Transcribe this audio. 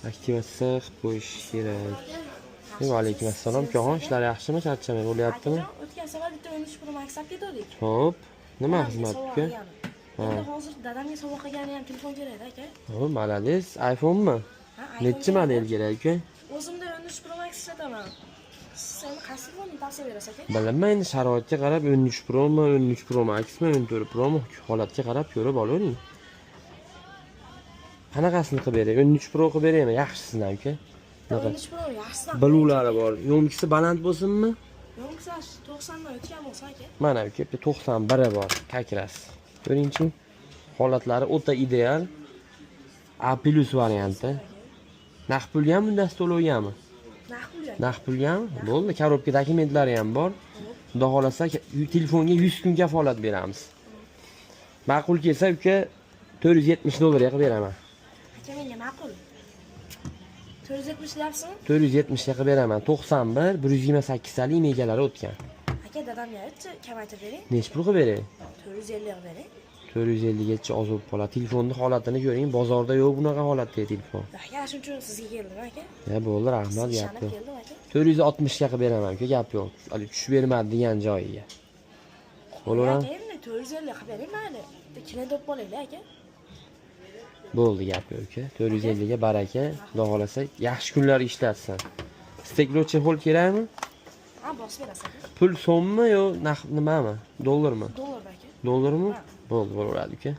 Aktivatsiya qilib qo'yish kerak. Va alaykum assalom. Ukaxon, ishlar yaxshimi? Charchamay bo'lyaptimi? O'tgan safar bitta 13 Pro Max olib ketdik. Xo'p. Nima xizmat uka? Endi hozir dadamga sovg'a qilgani ham telefon kerak aka. Xo'p, malades. iPhone mi? Nechi model kerak uka? O'zimda 13 Pro Max ishlataman. Sen qaysi telefonni tavsiya berasiz aka? Bilaman, endi sharoitga qarab 13 Pro mi, 13 Pro Max mi, 14 Pro mi, holatga qarab ko'rib olavering. Qanaqasini qilib beray? 13 Pro qilib beraymi? Yaxshisidan uka. 13 Pro yaxshisidan. Biluvlari bor. Yo'mkisi baland bo'lsinmi? Yo'qsa 90 dan o'tgan bo'lsa aka. Mana uka, 91 bor, kakras. Ko'ringchi. Holatlari o'ta ideal. A+ varianti. Naqd pulga ham bundasi to'lovganmi? Naqd pulga ham? Bo'ldi, korobka dokumentlari ham bor. Xudo xolasa telefonga 100 kun kafolat beramiz. Ma'qul kelsa uka $470 qilib beraman. Aka menga ma'qul. 470 deyapsizmi? 470 ga qilib beraman. 91, 128 talik megalari o'tgan. Aka dadamga aytchi, kamaytirib bering. Nech pul qilib beray? 450 qilib bering. 450 gacha oz bo'lib qoladi. Telefonning holatini ko'ring, bozorda yo'q bunaqa holatdagi telefon. Aka, shuning uchun sizga keldim aka. Ya bo'ldi, rahmat, gap yo'q. Keldim aka. 460 ga qilib beraman uka, gap yo'q. Hali tushib bermadi degan joyiga. Bo'laveradi. Aka, endi 450 qilib bering mayli. Ikkini deb bo'laylik aka. Bo'ldi, gap yo'q uka. 450 ga baraka. Xudo xolasa yaxshi kunlar ishlatsin. Steklochi hol kerakmi? Ha, bosib berasiz aka. Pul so'mmi yo nimami? Dollarmi? Dollar aka. Dollarmi? Bo'ldi, bo'laveradi uka.